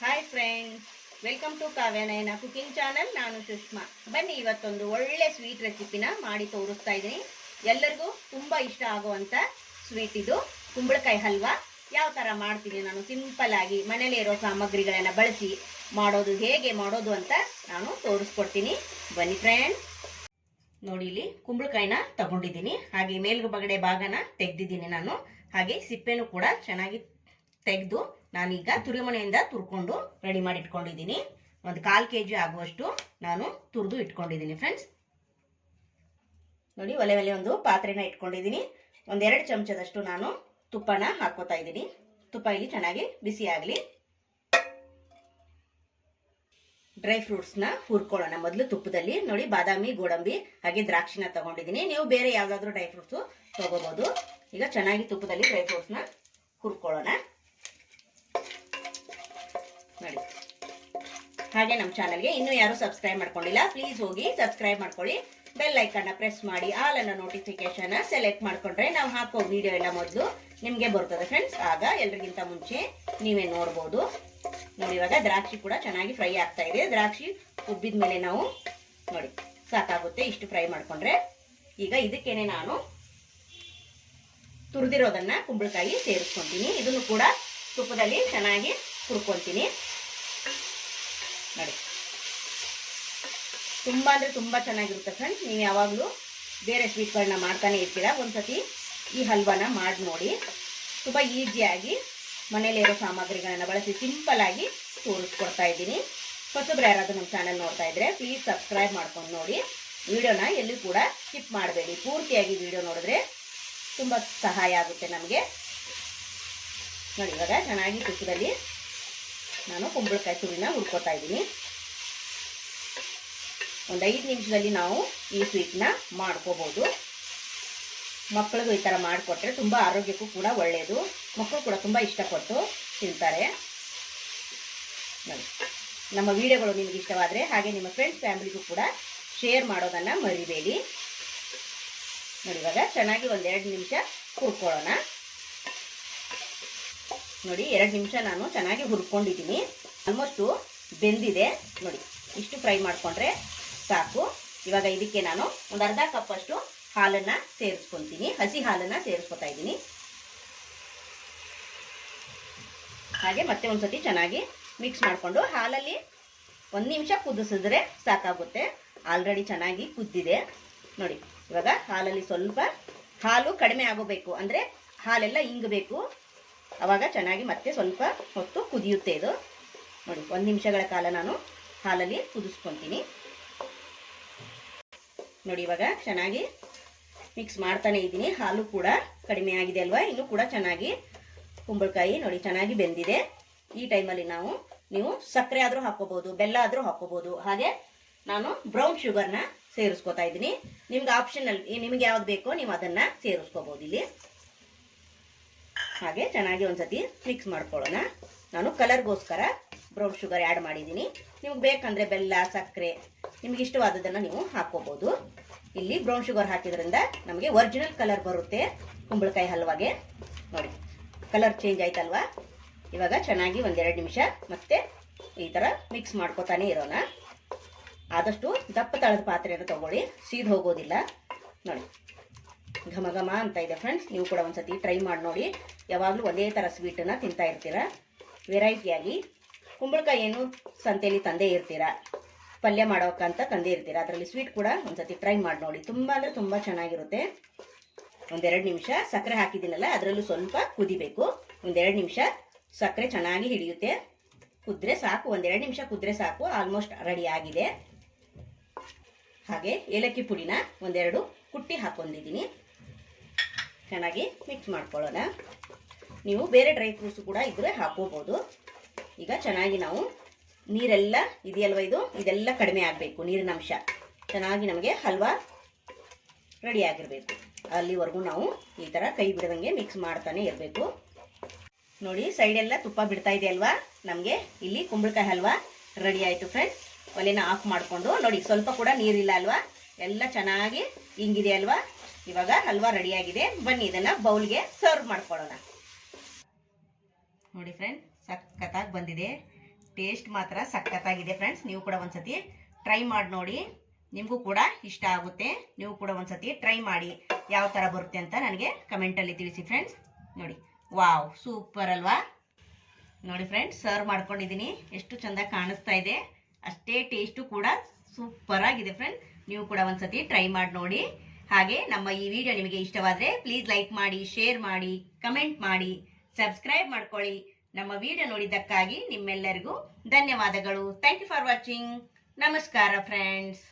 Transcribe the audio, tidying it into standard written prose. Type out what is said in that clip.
Hi friends, welcome to Kavya Nayana cooking channel. ನಾನು ಸುಷ್ಮಾ. ಬನ್ನಿ, ಇವತ್ತೊಂದು ಒಳ್ಳೆ ಸ್ವೀಟ್ ರೆಸಿಪಿನ ಮಾಡಿ ತೋರಿಸ್ತಾ ಇದ್ದೀನಿ. ಎಲ್ಲರಿಗೂ ತುಂಬ ಇಷ್ಟ ಆಗುವಂಥ ಸ್ವೀಟ್ ಇದು, ಕುಂಬಳಕಾಯಿ ಹಲ್ವಾ. ಯಾವ ಥರ ಮಾಡ್ತೀನಿ ನಾನು ಸಿಂಪಲ್ ಆಗಿ ಮನೇಲಿ ಇರೋ ಸಾಮಗ್ರಿಗಳನ್ನು ಬಳಸಿ ಹೇಗೆ ಮಾಡೋದು ಅಂತ ನಾನು ತೋರಿಸ್ಕೊಡ್ತೀನಿ. ಬನ್ನಿ ಫ್ರೆಂಡ್ಸ್. ನೋಡಿ, ಇಲ್ಲಿ ಕುಂಬಳಕಾಯಿನ ತಗೊಂಡಿದ್ದೀನಿ. ಹಾಗೆ ಮೇಲ್ಗಡೆ ಭಾಗನ ತೆಗ್ದಿದ್ದೀನಿ ನಾನು. ಹಾಗೆ ಸಿಪ್ಪೆನೂ ಕೂಡ ಚೆನ್ನಾಗಿ ತೆಗೆದು ನಾನೀಗ ತುರಿಮಣೆಯಿಂದ ತುರ್ಕೊಂಡು ರೆಡಿ ಮಾಡಿ ಇಟ್ಕೊಂಡಿದ್ದೀನಿ. ಒಂದು 1/4 kg ಆಗುವಷ್ಟು ನಾನು ತುರಿದು ಇಟ್ಕೊಂಡಿದ್ದೀನಿ ಫ್ರೆಂಡ್ಸ್. ನೋಡಿ, ಒಲೆ ಒಂದು ಪಾತ್ರೆನ ಇಟ್ಕೊಂಡಿದ್ದೀನಿ. 1-2 ಚಮಚದಷ್ಟು ನಾನು ತುಪ್ಪನ ಹಾಕೋತಾ ಇದ್ದೀನಿ. ತುಪ್ಪ ಇಲ್ಲಿ ಚೆನ್ನಾಗಿ ಬಿಸಿ ಆಗಲಿ. ಡ್ರೈ ಫ್ರೂಟ್ಸ್ನ ಹುರ್ಕೊಳ್ಳೋಣ ಮೊದಲು ತುಪ್ಪದಲ್ಲಿ. ನೋಡಿ, ಬಾದಾಮಿ, ಗೋಡಂಬಿ ಹಾಗೆ ದ್ರಾಕ್ಷಿನ ತಗೊಂಡಿದ್ದೀನಿ. ನೀವು ಬೇರೆ ಯಾವುದಾದ್ರೂ ಡ್ರೈ ಫ್ರೂಟ್ಸು ತಗೋಬಹುದು. ಈಗ ಚೆನ್ನಾಗಿ ತುಪ್ಪದಲ್ಲಿ ಡ್ರೈ ಫ್ರೂಟ್ಸ್ನ ಹುರ್ಕೊಳ್ಳೋಣ. ನೋಡಿ, ಹಾಗೆ ನಮ್ಮ ಚಾನಲ್ಗೆ ಇನ್ನೂ ಯಾರು ಸಬ್ಸ್ಕ್ರೈಬ್ ಮಾಡ್ಕೊಂಡಿಲ್ಲ, ಪ್ಲೀಸ್ ಹೋಗಿ ಸಬ್ಸ್ಕ್ರೈಬ್ ಮಾಡ್ಕೊಳ್ಳಿ. ಬೆಲ್ ಐಕನ್ನ ಪ್ರೆಸ್ ಮಾಡಿ ಆಲ್ ಅನ್ನೋ ನೋಟಿಫಿಕೇಶನ್ ಸೆಲೆಕ್ಟ್ ಮಾಡ್ಕೊಂಡ್ರೆ ನಾವು ಹಾಕೋ ವಿಡಿಯೋ ಎಲ್ಲ ಮೊದಲು ನಿಮಗೆ ಬರ್ತದೆ ಫ್ರೆಂಡ್ಸ್. ಆಗ ಎಲ್ರಿಗಿಂತ ಮುಂಚೆ ನೀವೇ ನೋಡ್ಬೋದು. ನೋಡಿ, ಇವಾಗ ದ್ರಾಕ್ಷಿ ಕೂಡ ಚೆನ್ನಾಗಿ ಫ್ರೈ ಆಗ್ತಾ ಇದೆ. ದ್ರಾಕ್ಷಿ ಉಬ್ಬಿದ ಮೇಲೆ ನಾವು ನೋಡಿ ಸಾಕಾಗುತ್ತೆ ಇಷ್ಟು ಫ್ರೈ ಮಾಡ್ಕೊಂಡ್ರೆ. ಈಗ ಇದಕ್ಕೇನೆ ನಾನು ತುರಿದಿರೋದನ್ನ ಕುಂಬಳಕಾಯಿ ಸೇರಿಸ್ಕೊಂತೀನಿ. ಇದನ್ನು ಕೂಡ ತುಪ್ಪದಲ್ಲಿ ಚೆನ್ನಾಗಿ ಹುರ್ಕೊಂತೀನಿ. ನೋಡಿ, ತುಂಬಾ ಅಂದ್ರೆ ತುಂಬಾ ಚೆನ್ನಾಗಿರುತ್ತೆ ಫ್ರೆಂಡ್ಸ್. ನೀವು ಯಾವಾಗಲೂ ಬೇರೆ ಸ್ವೀಟ್ಗಳನ್ನ ಮಾಡ್ತಾನೆ ಇರ್ತೀರಾ, ಒಂದ್ಸತಿ ಈ ಹಲ್ವಾನ ಮಾಡಿ ನೋಡಿ. ತುಂಬ ಈಸಿಯಾಗಿ ಮನೇಲಿರೋ ಸಾಮಗ್ರಿಗಳನ್ನ ಬಳಸಿ ಸಿಂಪಲ್ ಆಗಿ ತೋರಿಸ್ಕೊಡ್ತಾ ಇದ್ದೀನಿ. ಹೊಸಬ್ರು ಯಾರಾದರೂ ನಮ್ಮ ಚಾನಲ್ ನೋಡ್ತಾ ಇದ್ರೆ ಪ್ಲೀಸ್ ಸಬ್ಸ್ಕ್ರೈಬ್ ಮಾಡ್ಕೊಂಡು ನೋಡಿ. ವಿಡಿಯೋನ ಎಲ್ಲೂ ಕೂಡ ಸ್ಕಿಪ್ ಮಾಡಬೇಡಿ. ಪೂರ್ತಿಯಾಗಿ ವಿಡಿಯೋ ನೋಡಿದ್ರೆ ತುಂಬ ಸಹಾಯ ಆಗುತ್ತೆ ನಮಗೆ. ನೋಡಿ, ಇವಾಗ ಚೆನ್ನಾಗಿ ತುಪ್ಪದಲ್ಲಿ ನಾನು ಕುಂಬಳಕಾಯಿ ತುರಿನ ಹುರ್ಕೋತಾ ಇದ್ದೀನಿ. ಒಂದು 5 ನಿಮಿಷದಲ್ಲಿ ನಾವು ಈ ಸ್ವೀಟ್ನ ಮಾಡ್ಕೋಬಹುದು. ಮಕ್ಕಳಿಗೂ ಈ ಥರ ಮಾಡಿಕೊಟ್ರೆ ತುಂಬ ಆರೋಗ್ಯಕ್ಕೂ ಕೂಡ ಒಳ್ಳೆಯದು. ಮಕ್ಕಳು ಕೂಡ ತುಂಬ ಇಷ್ಟಪಟ್ಟು ತಿಂತಾರೆ. ನೋಡಿ, ನಮ್ಮ ವಿಡಿಯೋಗಳು ನಿಮಗೆ ಇಷ್ಟವಾದರೆ ಹಾಗೆ ನಿಮ್ಮ ಫ್ರೆಂಡ್ಸ್ ಫ್ಯಾಮಿಲಿಗೂ ಕೂಡ ಶೇರ್ ಮಾಡೋದನ್ನು ಮರಿಬೇಡಿ. ನೋಡಿ, ಇವಾಗ ಚೆನ್ನಾಗಿ 1-2 ನಿಮಿಷ ಹುರ್ಕೊಳ್ಳೋಣ. ನೋಡಿ, 2 ನಿಮಿಷ ನಾನು ಚೆನ್ನಾಗಿ ಹುರ್ಕೊಂಡಿದ್ದೀನಿ. ಆಲ್ಮೋಸ್ಟು ಬೆಂದಿದೆ. ನೋಡಿ, ಇಷ್ಟು ಫ್ರೈ ಮಾಡಿಕೊಂಡ್ರೆ ಸಾಕು. ಇವಾಗ ಇದಕ್ಕೆ ನಾನು ಒಂದು ಅರ್ಧ ಕಪ್ ಅಷ್ಟು ಹಾಲನ್ನು ಸೇರಿಸ್ಕೊತೀನಿ. ಹಸಿ ಹಾಲನ್ನು ಸೇರಿಸ್ಕೊತಾ ಇದ್ದೀನಿ. ಹಾಗೆ ಮತ್ತೆ ಒಂದ್ಸತಿ ಚೆನ್ನಾಗಿ ಮಿಕ್ಸ್ ಮಾಡಿಕೊಂಡು ಹಾಲಲ್ಲಿ 1 ನಿಮಿಷ ಕುದಿಸಿದ್ರೆ ಸಾಕಾಗುತ್ತೆ. ಆಲ್ರೆಡಿ ಚೆನ್ನಾಗಿ ಕುದ್ದಿದೆ. ನೋಡಿ, ಇವಾಗ ಹಾಲಲ್ಲಿ ಸ್ವಲ್ಪ ಹಾಲು ಕಡಿಮೆ ಆಗೋಬೇಕು, ಅಂದರೆ ಹಾಲೆಲ್ಲ ಇಂಗಬೇಕು. ಆವಾಗ ಚೆನ್ನಾಗಿ ಮತ್ತೆ ಸ್ವಲ್ಪ ಹೊತ್ತು ಕುದಿಯುತ್ತೆ ಇದು. ನೋಡಿ, 1 ನಿಮಿಷಗಳ ಕಾಲ ನಾನು ಹಾಲಲ್ಲಿ ಕುದಿಸ್ಕೊತೀನಿ. ನೋಡಿ, ಇವಾಗ ಚೆನ್ನಾಗಿ ಮಿಕ್ಸ್ ಮಾಡ್ತಾನೆ ಇದ್ದೀನಿ. ಹಾಲು ಕೂಡ ಕಡಿಮೆ ಆಗಿದೆ ಅಲ್ವಾ. ಇನ್ನೂ ಕೂಡ ಚೆನ್ನಾಗಿ ಕುಂಬಳಕಾಯಿ ನೋಡಿ ಚೆನ್ನಾಗಿ ಬೆಂದಿದೆ. ಈ ಟೈಮಲ್ಲಿ ನೀವು ಸಕ್ಕರೆ ಆದರೂ ಹಾಕೋಬಹುದು, ಬೆಲ್ಲ ಆದರೂ ಹಾಕೋಬಹುದು. ಹಾಗೆ ನಾನು ಬ್ರೌನ್ ಶುಗರ್ನ ಸೇರಿಸ್ಕೊತಾ ಇದ್ದೀನಿ. ನಿಮ್ಗೆ ಆಪ್ಷನಲ್, ನಿಮ್ಗೆ ಯಾವ್ದು ಬೇಕೋ ನೀವು ಅದನ್ನ ಸೇರಿಸ್ಕೋಬಹುದು ಇಲ್ಲಿ. ಹಾಗೆ ಚೆನ್ನಾಗಿ ಒಂದ್ಸತಿ ಮಿಕ್ಸ್ ಮಾಡ್ಕೊಳ್ಳೋಣ. ನಾನು ಕಲರ್ಗೋಸ್ಕರ ಬ್ರೌನ್ ಶುಗರ್ ಆ್ಯಡ್ ಮಾಡಿದ್ದೀನಿ. ನಿಮ್ಗೆ ಬೇಕಂದ್ರೆ ಬೆಲ್ಲ, ಸಕ್ಕರೆ ನಿಮ್ಗೆ ಇಷ್ಟವಾದದನ್ನು ನೀವು ಹಾಕೋಬಹುದು. ಇಲ್ಲಿ ಬ್ರೌನ್ ಶುಗರ್ ಹಾಕಿದ್ರಿಂದ ನಮಗೆ ಒರಿಜಿನಲ್ ಕಲರ್ ಬರುತ್ತೆ ಕುಂಬಳಕಾಯಿ ಹಲ್ವಾಗೆ. ನೋಡಿ, ಕಲರ್ ಚೇಂಜ್ ಆಯ್ತಲ್ವಾ. ಇವಾಗ ಚೆನ್ನಾಗಿ 1-2 ನಿಮಿಷ ಮತ್ತೆ ಈ ಥರ ಮಿಕ್ಸ್ ಮಾಡ್ಕೊತಾನೆ ಇರೋಣ. ಆದಷ್ಟು ದಪ್ಪ ತಳದ ಪಾತ್ರೆಯನ್ನು ತಗೊಳ್ಳಿ, ಸೀದ್ ಹೋಗೋದಿಲ್ಲ. ನೋಡಿ, ಘಮ ಘಮ ಅಂತ ಇದೆ ಫ್ರೆಂಡ್ಸ್. ನೀವು ಕೂಡ ಒಂದ್ಸತಿ ಟ್ರೈ ಮಾಡಿ ನೋಡಿ. ಯಾವಾಗಲೂ ಒಂದೇ ಥರ ಸ್ವೀಟನ್ನು ತಿಂತಾ ಇರ್ತೀರಾ. ವೆರೈಟಿಯಾಗಿ ಕುಂಬಳಕಾಯಿ ಏನು ಸಂತೆಯಲ್ಲಿ ತಂದೇ ಇರ್ತೀರಾ, ಪಲ್ಯ ಮಾಡೋಕ್ಕಂತ ತಂದೇ ಇರ್ತೀರಾ. ಅದರಲ್ಲಿ ಸ್ವೀಟ್ ಕೂಡ ಒಂದ್ಸತಿ ಟ್ರೈ ಮಾಡಿ ನೋಡಿ. ತುಂಬ ಅಂದರೆ ತುಂಬ ಚೆನ್ನಾಗಿರುತ್ತೆ. 1-2 ನಿಮಿಷ ಸಕ್ಕರೆ ಹಾಕಿದ್ದೀನಲ್ಲ, ಅದರಲ್ಲೂ ಸ್ವಲ್ಪ ಕುದಿಬೇಕು. 1-2 ನಿಮಿಷ ಸಕ್ಕರೆ ಚೆನ್ನಾಗಿ ಹಿಡಿಯುತ್ತೆ. ಕುದ್ರೆ ಸಾಕು, 1-2 ನಿಮಿಷ ಕುದ್ರೆ ಸಾಕು. ಆಲ್ಮೋಸ್ಟ್ ರೆಡಿ ಆಗಿದೆ. ಹಾಗೆ ಏಲಕ್ಕಿ ಪುಡಿನ 1-2 ಕುಟ್ಟಿ ಹಾಕೊಂಡಿದ್ದೀನಿ. ಚೆನ್ನಾಗಿ ಮಿಕ್ಸ್ ಮಾಡ್ಕೊಳ್ಳೋಣ. ನೀವು ಬೇರೆ ಡ್ರೈ ಫ್ರೂಟ್ಸ್ ಕೂಡ ಇದ್ರೆ ಹಾಕೋಬಹುದು. ಈಗ ಚೆನ್ನಾಗಿ ನಾವು ನೀರೆಲ್ಲ ಇದೆಯಲ್ವ, ಇದೆಲ್ಲ ಕಡಿಮೆ ಆಗಬೇಕು. ನೀರಿನ ಅಂಶ ಚೆನ್ನಾಗಿ ನಮಗೆ ಹಲ್ವಾ ರೆಡಿ ಆಗಿರಬೇಕು. ಅಲ್ಲಿವರೆಗೂ ನಾವು ಈ ಥರ ಕೈ ಬಿಡದಂಗೆ ಮಿಕ್ಸ್ ಮಾಡ್ತಾನೆ ಇರಬೇಕು. ನೋಡಿ, ಸೈಡೆಲ್ಲ ತುಪ್ಪ ಬಿಡ್ತಾ ಇದೆ ಅಲ್ವಾ. ನಮಗೆ ಇಲ್ಲಿ ಕುಂಬಳಕಾಯಿ ಹಲ್ವಾ ರೆಡಿ ಆಯಿತು ಫ್ರೆಂಡ್ಸ್. ಒಲೆನ ಆಫ್ ಮಾಡಿಕೊಂಡು ನೋಡಿ, ಸ್ವಲ್ಪ ಕೂಡ ನೀರಿಲ್ಲ ಅಲ್ವಾ, ಎಲ್ಲ ಚೆನ್ನಾಗಿ ಹಿಂಗಿದೆ ಅಲ್ವಾ. ಇವಾಗ ಹಲ್ವಾ ರೆಡಿಯಾಗಿದೆ. ಬನ್ನಿ ಇದನ್ನು ಬೌಲ್ಗೆ ಸರ್ವ್ ಮಾಡ್ಕೊಳ್ಳೋಣ. ನೋಡಿ ಫ್ರೆಂಡ್, ಸಖತ್ತಾಗಿ ಬಂದಿದೆ. ಟೇಸ್ಟ್ ಮಾತ್ರ ಸಖತ್ತಾಗಿದೆ ಫ್ರೆಂಡ್ಸ್. ನೀವು ಕೂಡ ಒಂದ್ಸತಿ ಟ್ರೈ ಮಾಡಿ ನೋಡಿ, ನಿಮಗೂ ಕೂಡ ಇಷ್ಟ ಆಗುತ್ತೆ. ನೀವು ಕೂಡ ಒಂದ್ಸತಿ ಟ್ರೈ ಮಾಡಿ ಯಾವ ಥರ ಬರುತ್ತೆ ಅಂತ ನನಗೆ ಕಮೆಂಟಲ್ಲಿ ತಿಳಿಸಿ ಫ್ರೆಂಡ್ಸ್. ನೋಡಿ, ವಾವ್, ಸೂಪರ್ ಅಲ್ವಾ? ನೋಡಿ ಫ್ರೆಂಡ್ಸ್, ಸರ್ವ್ ಮಾಡ್ಕೊಂಡಿದ್ದೀನಿ. ಎಷ್ಟು ಚಂದ ಕಾಣಿಸ್ತಾ ಇದೆ, ಅಷ್ಟೇ ಟೇಸ್ಟು ಕೂಡ ಸೂಪರ್ ಆಗಿದೆ ಫ್ರೆಂಡ್ಸ್. ನೀವು ಕೂಡ ಒಂದ್ಸತಿ ಟ್ರೈ ಮಾಡಿ ನೋಡಿ. ಹಾಗೆ ನಮ್ಮ ಈ ವಿಡಿಯೋ ನಿಮಗೆ ಇಷ್ಟವಾದರೆ ಪ್ಲೀಸ್ ಲೈಕ್ ಮಾಡಿ, ಶೇರ್ ಮಾಡಿ, ಕಮೆಂಟ್ ಮಾಡಿ, ಸಬ್ಸ್ಕ್ರೈಬ್ ಮಾಡ್ಕೊಳ್ಳಿ. ನಮ್ಮ ವಿಡಿಯೋ ನೋಡಿದ್ದಕ್ಕಾಗಿ ನಿಮ್ಮೆಲ್ಲರಿಗೂ ಧನ್ಯವಾದಗಳು. Thank you for watching. ನಮಸ್ಕಾರ ಫ್ರೆಂಡ್ಸ್.